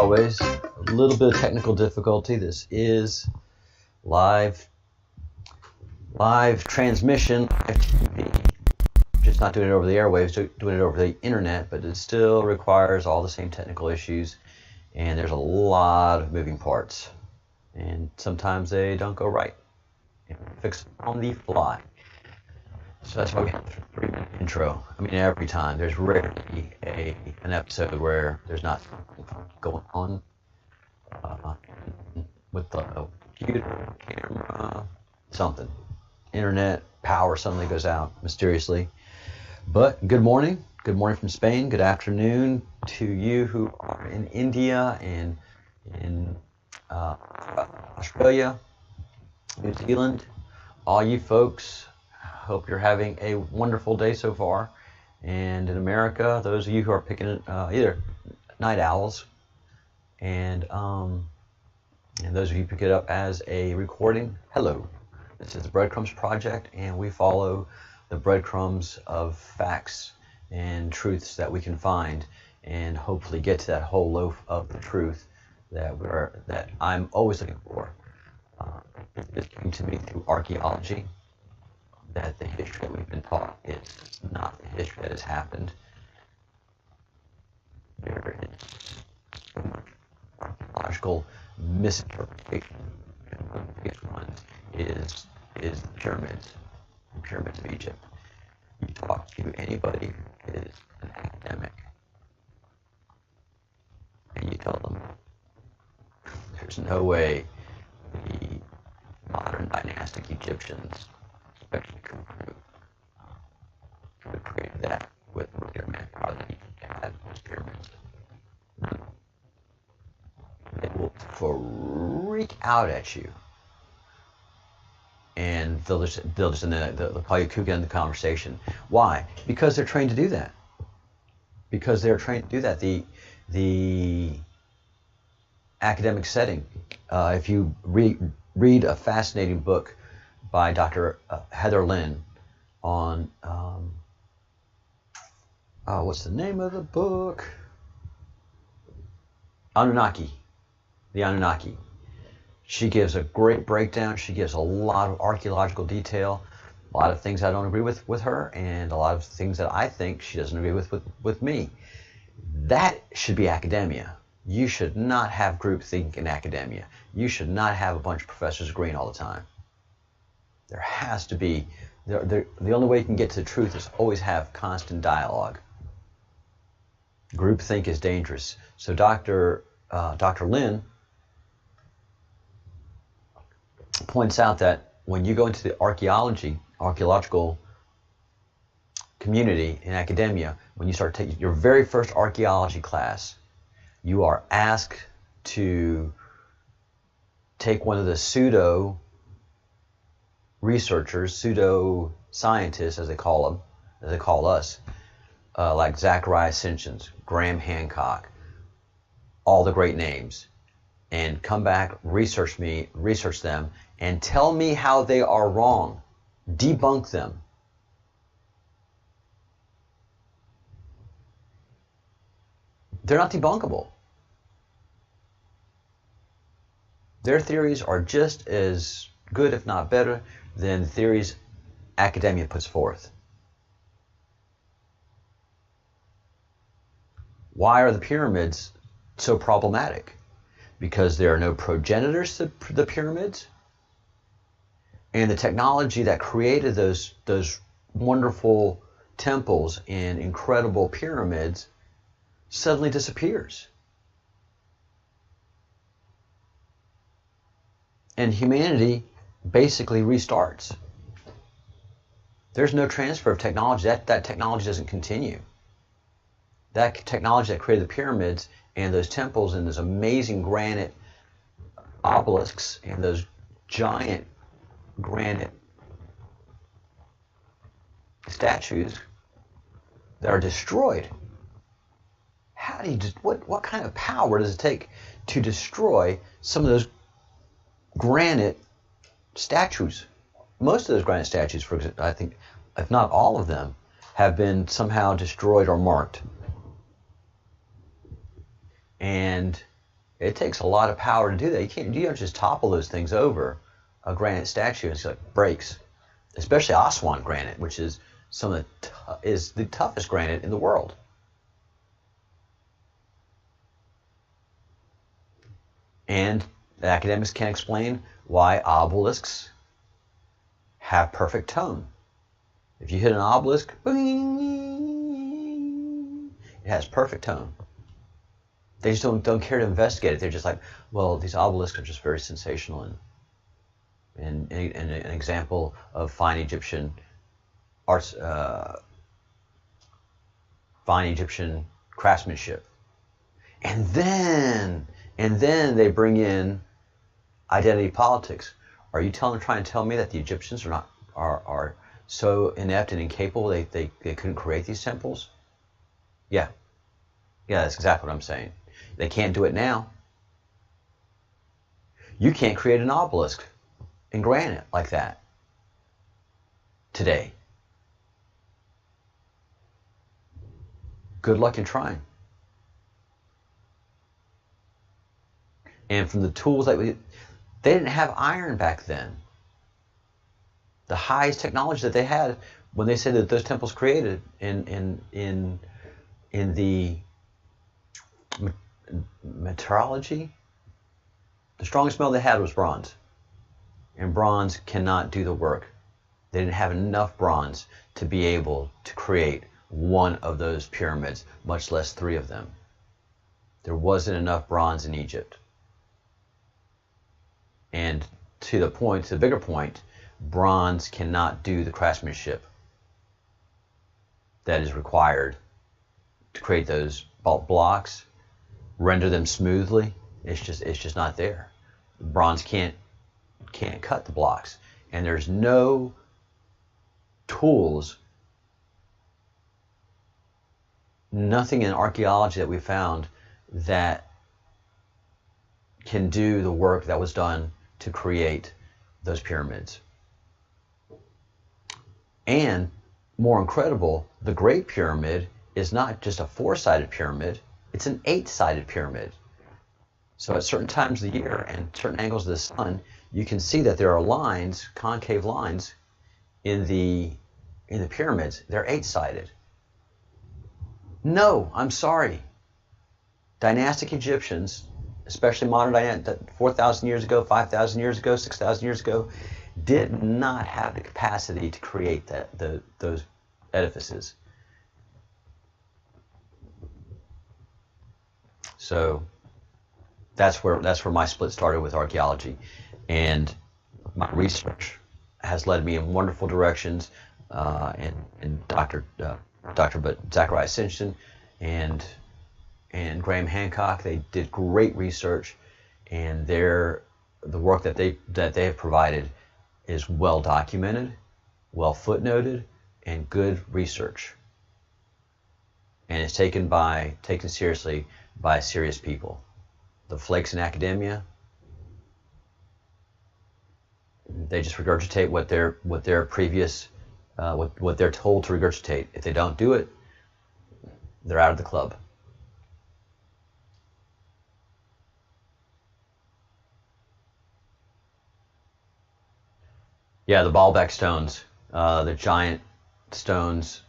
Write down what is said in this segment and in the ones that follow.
always, a little bit of technical difficulty. This is live transmission, live TV. Just not doing it over the airwaves, doing it over the internet, but it still requires all the same technical issues, and there's a lot of moving parts, and sometimes they don't go right. And fix it on the fly. So that's why we have a 3-minute intro. I mean, every time. There's rarely an episode where there's not something going on with the computer, camera, something. Internet power suddenly goes out mysteriously. But good morning. Good morning from Spain. Good afternoon to you who are in India and in Australia, New Zealand. All you folks, hope you're having a wonderful day so far. And in America, those of you who are picking either night owls, and those of you who pick it up as a recording, hello. This is the Breadcrumbs Project, and we follow the breadcrumbs of facts and truths that we can find, and hopefully get to that whole loaf of the truth that I'm always looking for. It came to me through archaeology, that the history that we've been taught is not the history that has happened. There is so much archaeological misinterpretation, and one of the biggest ones is the pyramids of Egypt. You talk to anybody who is an academic, and you tell them there's no way the modern dynastic Egyptians, especially Khufu, would create that with greater manpower than Egypt had with pyramids. They will freak out at you, and they'll call you kook in the conversation. Why? Because they're trained to do that. Because they're trained to do that. The academic setting. If you read a fascinating book by Dr. Heather Lynn on what's the name of the book? The Anunnaki. She gives a great breakdown. She gives a lot of archaeological detail, a lot of things I don't agree with her, and a lot of things that I think she doesn't agree with me. That should be academia. You should not have groupthink in academia. You should not have a bunch of professors agreeing all the time. There has to be, the only way you can get to the truth is always have constant dialogue. Groupthink is dangerous. So Dr. Lynn points out that when you go into the archaeological community in academia, when you start taking your very first archaeology class, you are asked to take one of the pseudo researchers, pseudo scientists, as they call us, like Zachariah Sitchin, Graham Hancock, all the great names, and come back, research them, and tell me how they are wrong. Debunk them. They're not debunkable. Their theories are just as good, if not better, than the theories academia puts forth. Why are the pyramids so problematic? Because there are no progenitors to the pyramids, and the technology that created those wonderful temples and incredible pyramids suddenly disappears. And humanity basically restarts. There's no transfer of technology. That technology doesn't continue. That technology that created the pyramids and those temples and those amazing granite obelisks and those giant granite statues that are destroyed. How do you what kind of power does it take to destroy some of those granite statues? Most of those granite statues, for example, I think, if not all of them, have been somehow destroyed or marked. And It takes a lot of power to do that. You don't just topple those things over a granite statue and it's like breaks. Especially Aswan granite, which is is the toughest granite in the world. And the academics can't explain why obelisks have perfect tone. If you hit an obelisk, bing, it has perfect tone. They just don't care to investigate it. They're just like, well, these obelisks are just very sensational and an example of fine Egyptian arts, fine Egyptian craftsmanship. And then they bring in identity politics. Are you trying to tell me that the Egyptians are so inept and incapable they couldn't create these temples? Yeah, that's exactly what I'm saying. They can't do it now. You can't create an obelisk in granite like that today. Good luck in trying. And from the tools that they didn't have iron back then. The highest technology that they had when they said that those temples created in the meteorology, the strongest metal they had was bronze. And bronze cannot do the work. They didn't have enough bronze to be able to create one of those pyramids, much less 3 of them. There wasn't enough bronze in Egypt. And to the bigger point, bronze cannot do the craftsmanship that is required to create those blocks, render them smoothly. It's just not there. Bronze can't cut the blocks, and there's no tools, nothing in archaeology that we found that can do the work that was done to create those pyramids. And more incredible, the Great Pyramid is not just a 4-sided pyramid, it's an 8-sided pyramid. So at certain times of the year and certain angles of the sun, you can see that there are lines, concave lines, in the pyramids. They're 8-sided. No, I'm sorry. Dynastic Egyptians, especially modern 4,000 years ago, 5,000 years ago, 6,000 years ago, did not have the capacity to create those edifices. So that's where my split started with archaeology, and my research has led me in wonderful directions. And Dr. Zachariah Simpson and Graham Hancock, they did great research, and the work that they have provided is well documented, well footnoted, and good research. And it's taken seriously by serious people. The flakes in academia, they just regurgitate what they're told to regurgitate. If they don't do it, they're out of the club. Yeah, the Baalbek stones, the giant stones.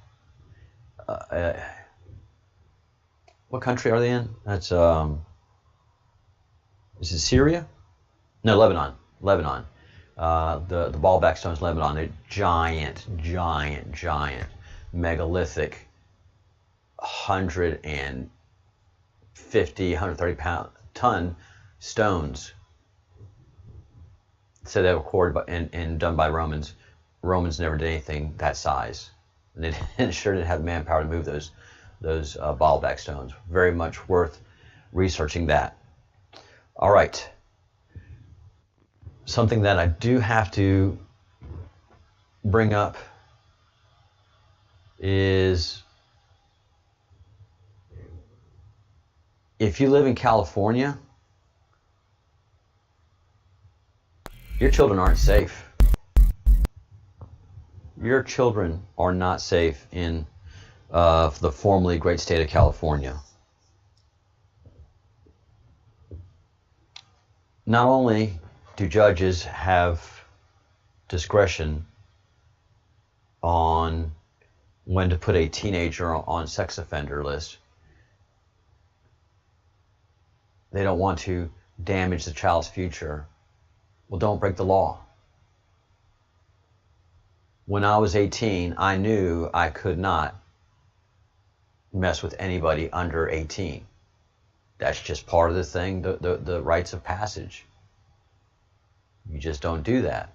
What country are they in? That's is it Syria? No, Lebanon. The Baalbek stones, Lebanon. They're giant, megalithic, 150, 130-ton stones. So they were quartered and done by Romans. Romans never did anything that size. And they sure didn't have the manpower to move those Baalbek stones. Very much worth researching that. All right. Something that I do have to bring up is, if you live in California, your children aren't safe. Your children are not safe in the formerly great state of California. not only do judges have discretion on when to put a teenager on sex offender list, they don't want to damage the child's future. Well, don't break the law. When I was 18, I knew I could not mess with anybody under 18. That's just part of the thing, the rites of passage. You just don't do that.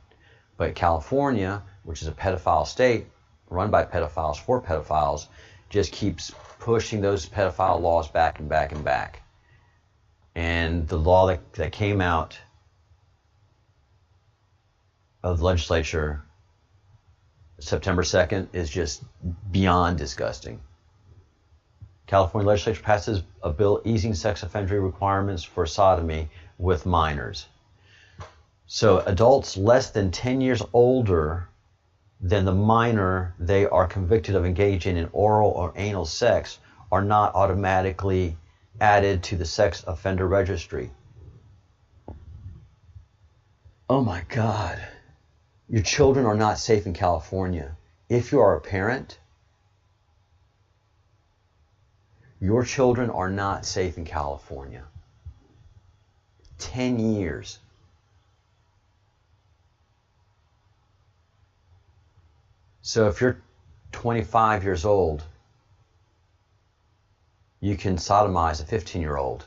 But California, which is a pedophile state, run by pedophiles for pedophiles, just keeps pushing those pedophile laws back and back and back. And the law that came out of the legislature September 2nd is just beyond disgusting. California legislature passes a bill easing sex offender requirements for sodomy with minors. So adults less than 10 years older than the minor they are convicted of engaging in oral or anal sex are not automatically added to the sex offender registry. Oh my God. Your children are not safe in California. If you are a parent, your children are not safe in California. 10 years. So if you're 25 years old, you can sodomize a 15-year-old.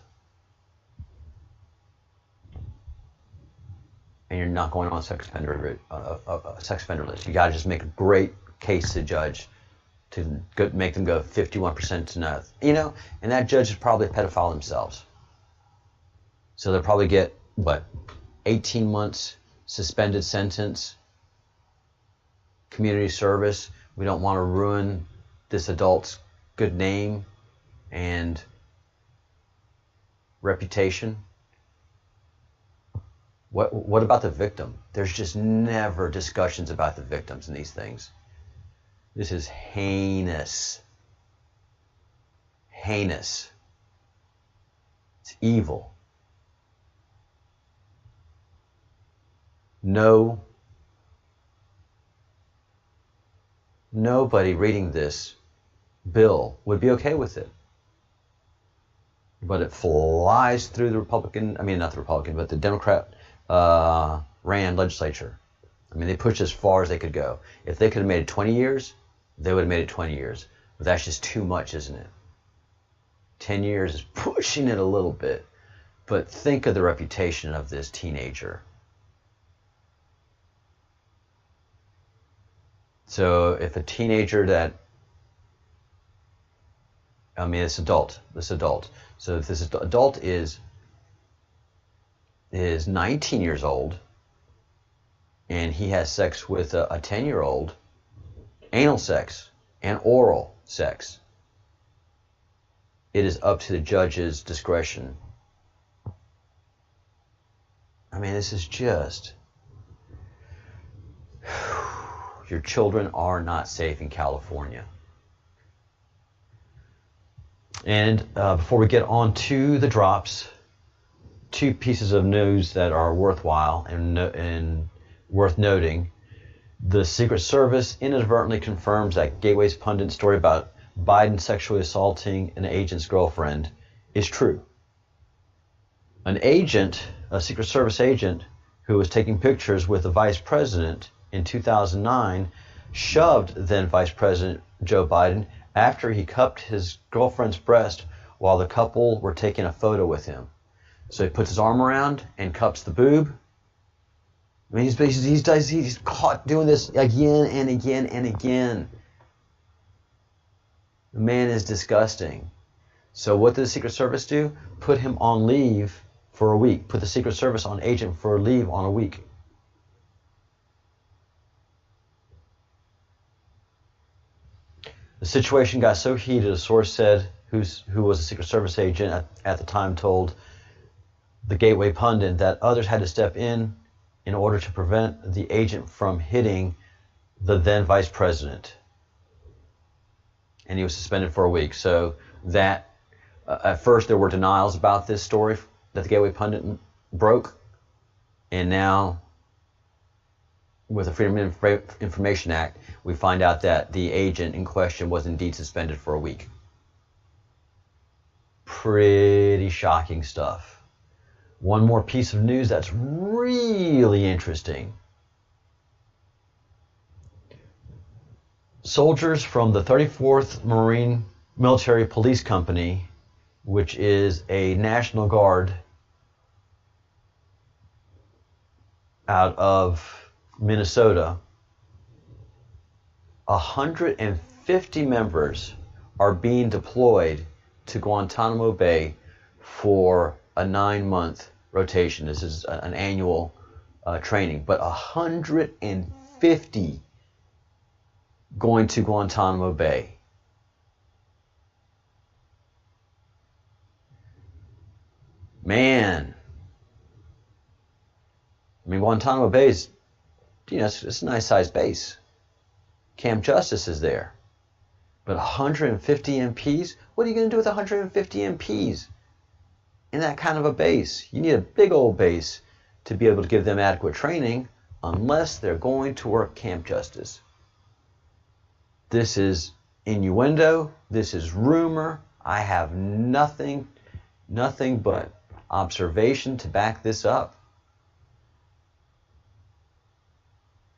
And you're not going on a sex offender list. You got to just make a great case to the judge to make them go 51% to no. You know, and that judge is probably a pedophile themselves. So they'll probably get, 18 months suspended sentence, community service. We don't want to ruin this adult's good name and reputation. What about the victim? There's just never discussions about the victims in these things. This is heinous. Heinous. It's evil. Nobody reading this bill would be okay with it. But it flies through the the Democrat ran legislature. I mean, they pushed as far as they could go. If they could have made it 20 years, they would have made it 20 years. But that's just too much, isn't it? 10 years is pushing it a little bit. But think of the reputation of this teenager. So if a teenager this adult. So if this adult is 19 years old and he has sex with a 10-year-old, anal sex and oral sex, it is up to the judge's discretion. I mean, this is just... Your children are not safe in California. And before we get on to the drops, two pieces of news that are worthwhile and worth noting. The Secret Service inadvertently confirms that Gateway's pundit story about Biden sexually assaulting an agent's girlfriend is true. An Secret Service agent who was taking pictures with the vice president in 2009 shoved then Vice President Joe Biden after he cupped his girlfriend's breast while the couple were taking a photo with him. So he puts his arm around and cups the boob. I mean, he's caught doing this again and again and again. The man is disgusting. So what did the Secret Service do? Put him on leave for a week. Put the Secret Service on agent for leave on a week. The situation got so heated, a source said, who was a Secret Service agent at the time, told the Gateway pundit that others had to step in order to prevent the agent from hitting the then vice president. And he was suspended for a week. So that, at first there were denials about this story that the Gateway pundit broke. And now, with the Freedom of Information Act, we find out that the agent in question was indeed suspended for a week. Pretty shocking stuff. One more piece of news that's really interesting. Soldiers from the 34th Marine Military Police Company, which is a National Guard out of Minnesota, 150 members are being deployed to Guantanamo Bay for a 9-month rotation. This is an annual training, but 150 going to Guantanamo Bay. Man, I mean, Guantanamo Bay is, it's a nice sized base. Camp Justice is there. But 150 MPs? What are you going to do with 150 MPs in that kind of a base? You need a big old base to be able to give them adequate training, unless they're going to work Camp Justice. This is innuendo. This is rumor. I have nothing but observation to back this up.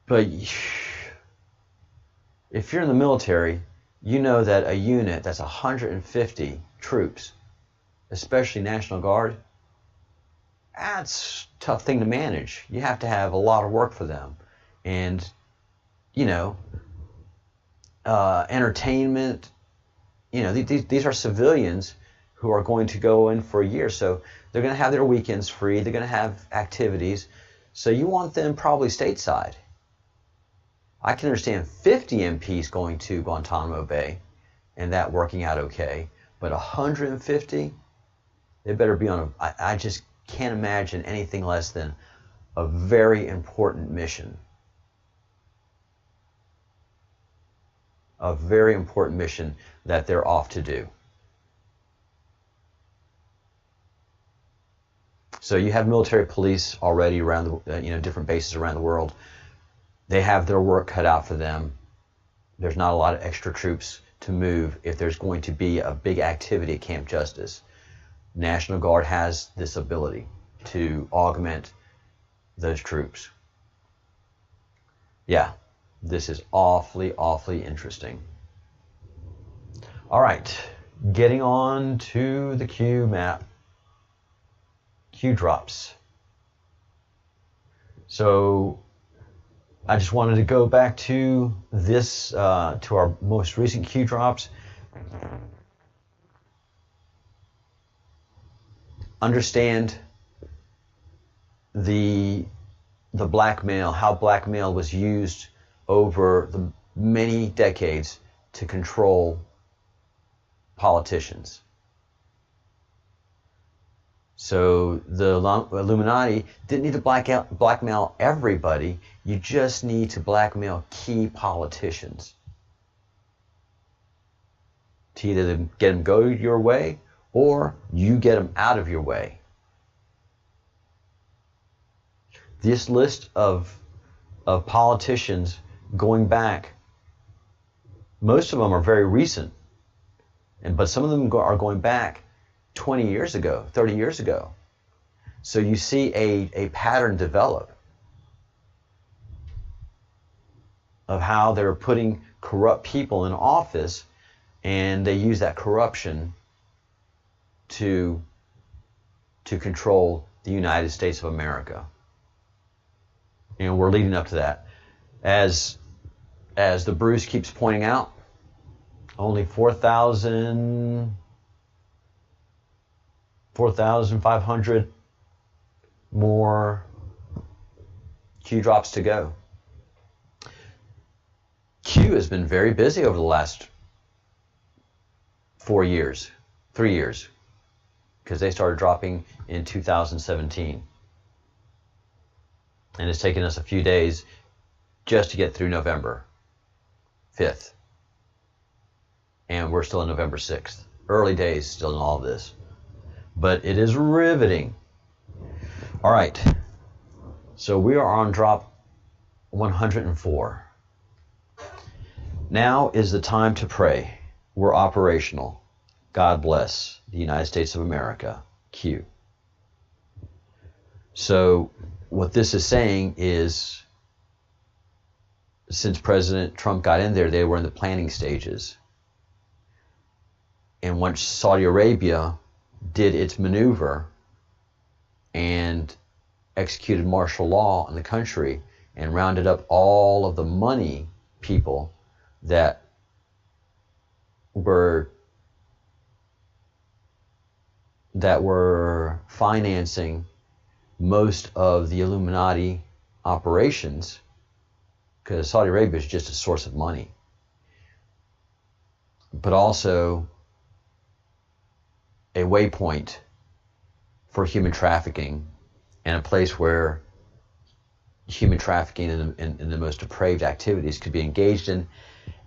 But if you're in the military, you know that a unit that's 150 troops, especially National Guard, that's a tough thing to manage. You have to have a lot of work for them. And, entertainment, these are civilians who are going to go in for a year. So they're going to have their weekends free. They're going to have activities. So you want them probably stateside. I can understand 50 MPs going to Guantanamo Bay and that working out okay. But 150, they better be on I just can't imagine anything less than a very important mission. A very important mission that they're off to do. So you have military police already around the, different bases around the world. They have their work cut out for them. There's not a lot of extra troops to move if there's going to be a big activity at Camp Justice. National Guard has this ability to augment those troops. Yeah, this is awfully, awfully interesting. All right, getting on to the Q map. Q drops. So I just wanted to go back to this, to our most recent Q drops. Understand the blackmail, how blackmail was used over the many decades to control politicians. So the Illuminati didn't need to blackmail everybody. You just need to blackmail key politicians to either get them go your way or you get them out of your way. This list of politicians going back, most of them are very recent, but some of them are going back 20 years ago, 30 years ago. So you see a pattern develop of how they're putting corrupt people in office, and they use that corruption to control the United States of America. And we're leading up to that. As the Bruce keeps pointing out, only 4,500 more Q drops to go. Q has been very busy over the last 3 years, because they started dropping in 2017. And it's taken us a few days just to get through November 5th. And we're still in November 6th. Early days still in all of this. But it is riveting. All right. So we are on drop 104. Now is the time to pray. We're operational. God bless the United States of America. Q. So what this is saying is, since President Trump got in there, they were in the planning stages. And once Saudi Arabia did its maneuver and executed martial law in the country and rounded up all of the money people that were financing most of the Illuminati operations, because Saudi Arabia is just a source of money, but also a waypoint for human trafficking and a place where human trafficking and the most depraved activities could be engaged in,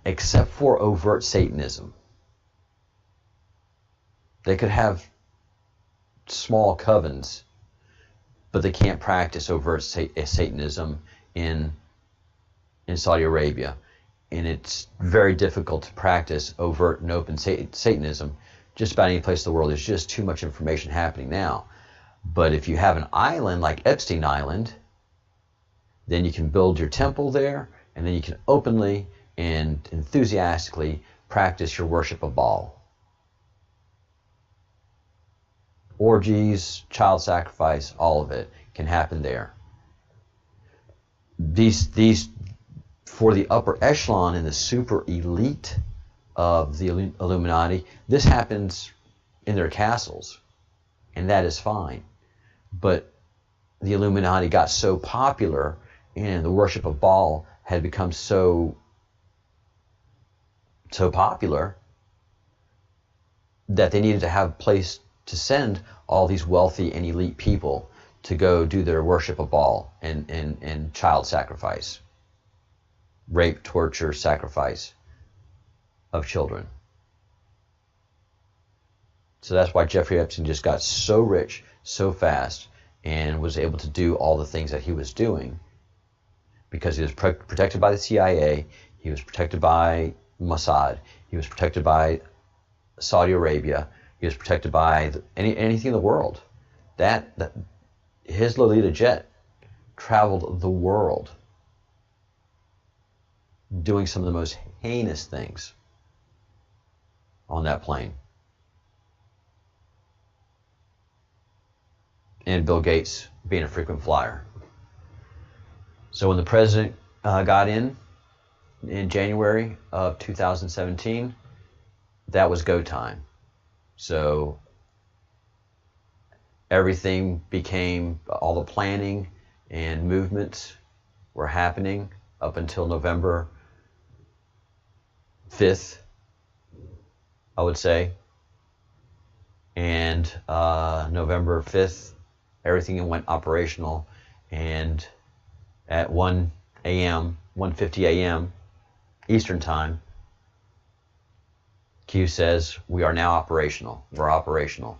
except for overt Satanism. They could have small covens, but they can't practice overt Satanism in Saudi Arabia. And it's very difficult to practice overt and open Satanism just about any place in the world. There's just too much information happening now. But if you have an island like Epstein Island, then you can build your temple there, and then you can openly and enthusiastically practice your worship of Baal. Orgies, child sacrifice, all of it can happen there. These for the upper echelon and the super elite of the Illuminati, this happens in their castles, and that is fine. But the Illuminati got so popular, and the worship of Baal had become so popular that they needed to have a place to send all these wealthy and elite people to go do their worship of Baal and child sacrifice, rape, torture, sacrifice of children. So that's why Jeffrey Epstein just got so rich so fast and was able to do all the things that he was doing, because he was protected by the CIA, he was protected by Mossad, he was protected by Saudi Arabia, he was protected by anything in the world. That his Lolita jet traveled the world doing some of the most heinous things on that plane. And Bill Gates being a frequent flyer. So when the president got in January of 2017, that was go time. So everything became, all the planning and movements were happening up until November 5th, I would say. And November 5th, everything went operational, and at 1:50 a.m. Eastern Time, Q says, we are now operational. We're operational.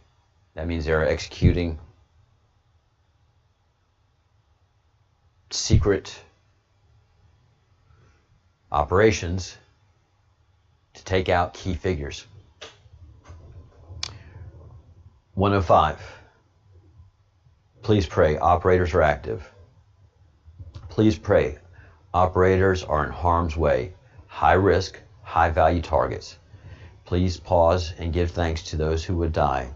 That means they're executing secret operations to take out key figures. 105. Please pray. Operators are active. Please pray. Operators are in harm's way. High risk, high value targets. Please pause and give thanks to those who would die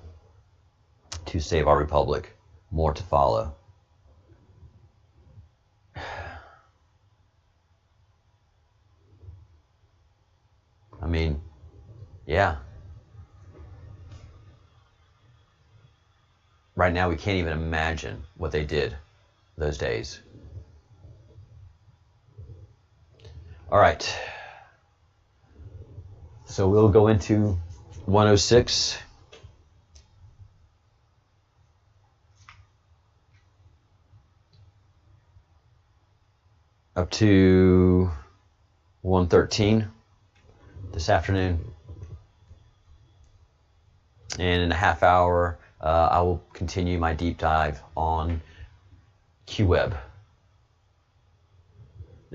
to save our republic. More to follow. I mean, yeah. Right now we can't even imagine what they did those days. All right. So we'll go into 106. Up to 113 this afternoon. And in a half hour, I will continue my deep dive on QWeb,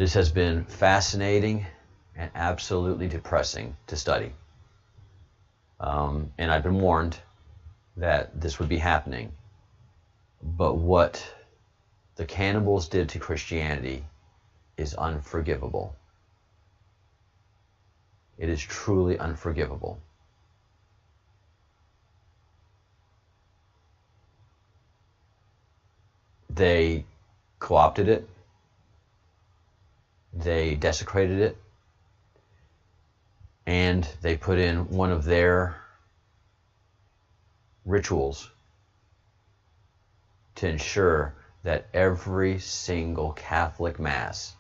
This has been fascinating and absolutely depressing to study. And I've been warned that this would be happening. But what the cannibals did to Christianity is unforgivable. It is truly unforgivable. They co-opted it. They desecrated it. And they put in one of their rituals to ensure that every single Catholic Mass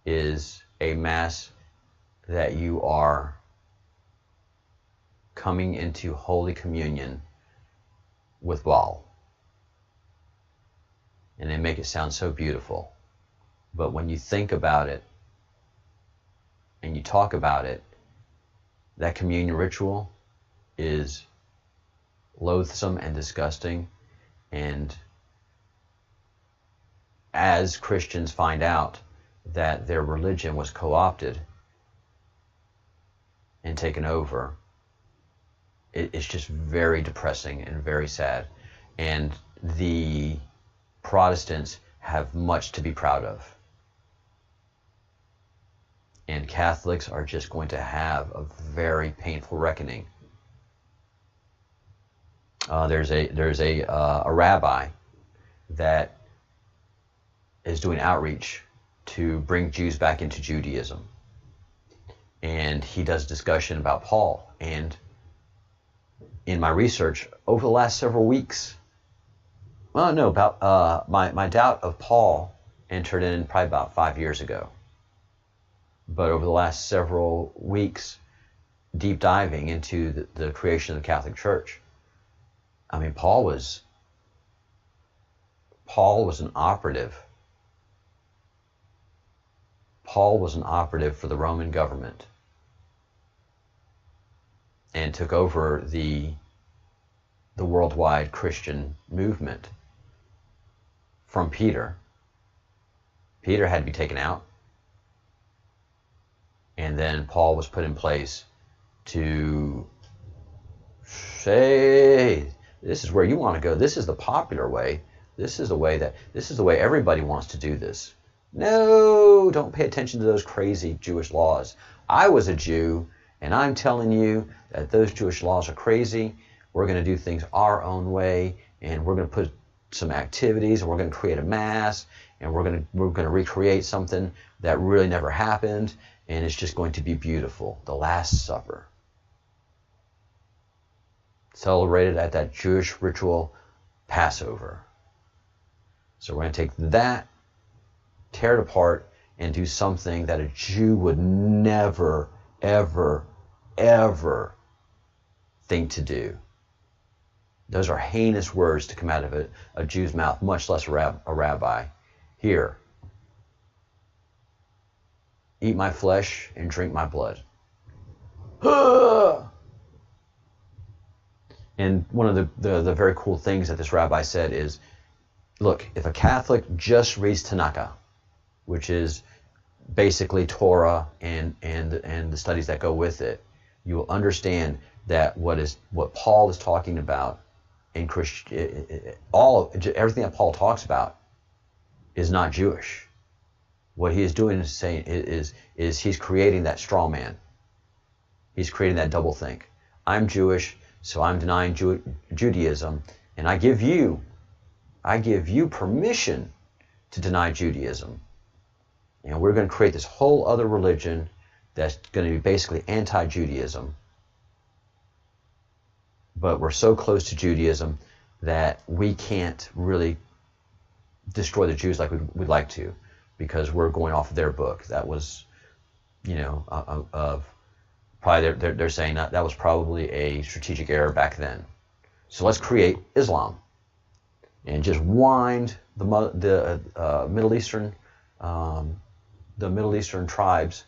is a Mass that you are coming into Holy Communion with Baal. And they make it sound so beautiful. But when you think about it and you talk about it, that communion ritual is loathsome and disgusting. And as Christians find out that their religion was co-opted and taken over, it's just very depressing and very sad. And the Protestants have much to be proud of. And Catholics are just going to have a very painful reckoning. There's a rabbi that is doing outreach to bring Jews back into Judaism. And he does discussion about Paul. And in my research over the last several weeks, my doubt of Paul entered in probably about 5 years ago. But over the last several weeks, deep diving into the creation of the Catholic Church, I mean, Paul was an operative. Paul was an operative for the Roman government and took over the worldwide Christian movement from Peter. Peter had to be taken out. And then Paul was put in place to say, this is where you want to go. This is the popular way. This is the way everybody wants to do this. No, don't pay attention to those crazy Jewish laws. I was a Jew, and I'm telling you that those Jewish laws are crazy. We're going to do things our own way, and we're going to put some activities, and we're going to create a mass, and we're going to recreate something that really never happened. And it's just going to be beautiful. The Last Supper. Celebrated at that Jewish ritual Passover. So we're going to take that, tear it apart, and do something that a Jew would never, ever, ever think to do. Those are heinous words to come out of a Jew's mouth, much less a rabbi. Here. Eat my flesh and drink my blood. And one of the very cool things that this rabbi said is, look, if a Catholic just reads Tanakh, which is basically Torah and the studies that go with it, you will understand that what Paul is talking about in everything that Paul talks about is not Jewish. What he is doing is saying is he's creating that straw man. He's creating that doublethink. I'm Jewish, so I'm denying Judaism, and I give you permission to deny Judaism. And we're going to create this whole other religion that's going to be basically anti-Judaism. But we're so close to Judaism that we can't really destroy the Jews like we'd like to, because we're going off of their book. That was, probably they're saying that was probably a strategic error back then. So let's create Islam and just wind the Middle Eastern tribes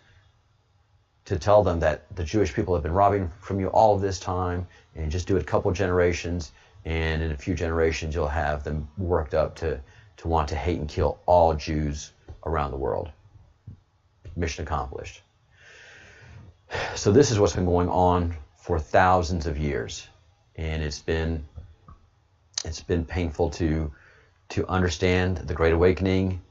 to tell them that the Jewish people have been robbing from you all of this time, and just do it a couple generations, and in a few generations you'll have them worked up to want to hate and kill all Jews around the world. Mission accomplished. So this is what's been going on for thousands of years, and it's been painful to understand. The Great Awakening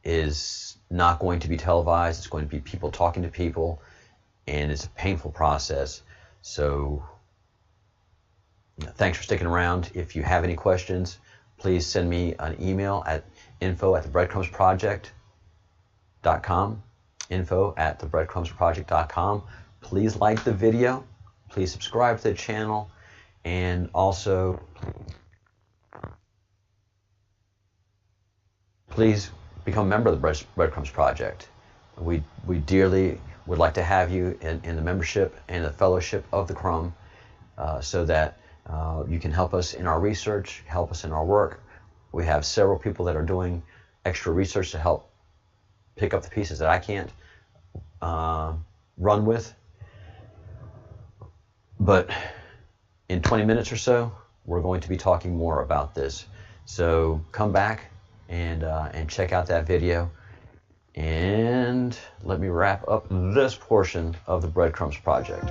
is not going to be televised. It's going to be people talking to people, and it's a painful process. So thanks for sticking around. If you have any questions, please send me an email at info@thebreadcrumbsproject.com. info@thebreadcrumbsproject.com. Please like the video. Please subscribe to the channel, and also please become a member of the Breadcrumbs Project. We dearly would like to have you in the membership and the fellowship of the Crumb, so that you can help us in our research, help us in our work. We have several people that are doing extra research to help pick up the pieces that I can't run with. But in 20 minutes or so, we're going to be talking more about this. So come back and check out that video. And let me wrap up this portion of the Breadcrumbs Project.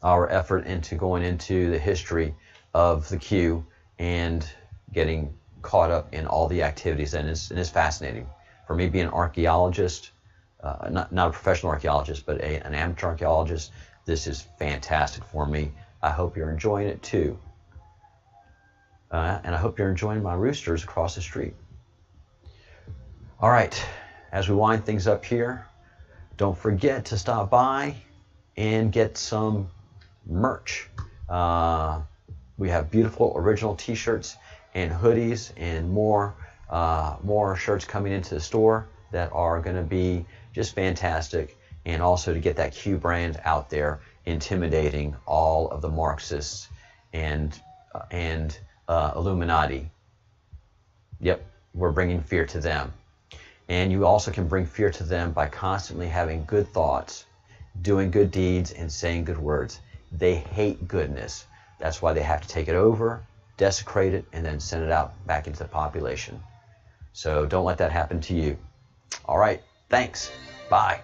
Our effort into going into the history of the Q and getting caught up in all the activities, and it's fascinating. For me, being an archaeologist, not a professional archaeologist, but an amateur archaeologist, this is fantastic for me. I hope you're enjoying it too. And I hope you're enjoying my roosters across the street. All right, as we wind things up here, don't forget to stop by and get some merch. We have beautiful original t-shirts and hoodies and more shirts coming into the store that are going to be just fantastic, and also to get that Q brand out there, intimidating all of the Marxists and Illuminati. Yep, we're bringing fear to them. And you also can bring fear to them by constantly having good thoughts, doing good deeds, and saying good words. They hate goodness. That's why they have to take it over, desecrate it, and then send it out back into the population. So don't let that happen to you. All right, thanks. Bye.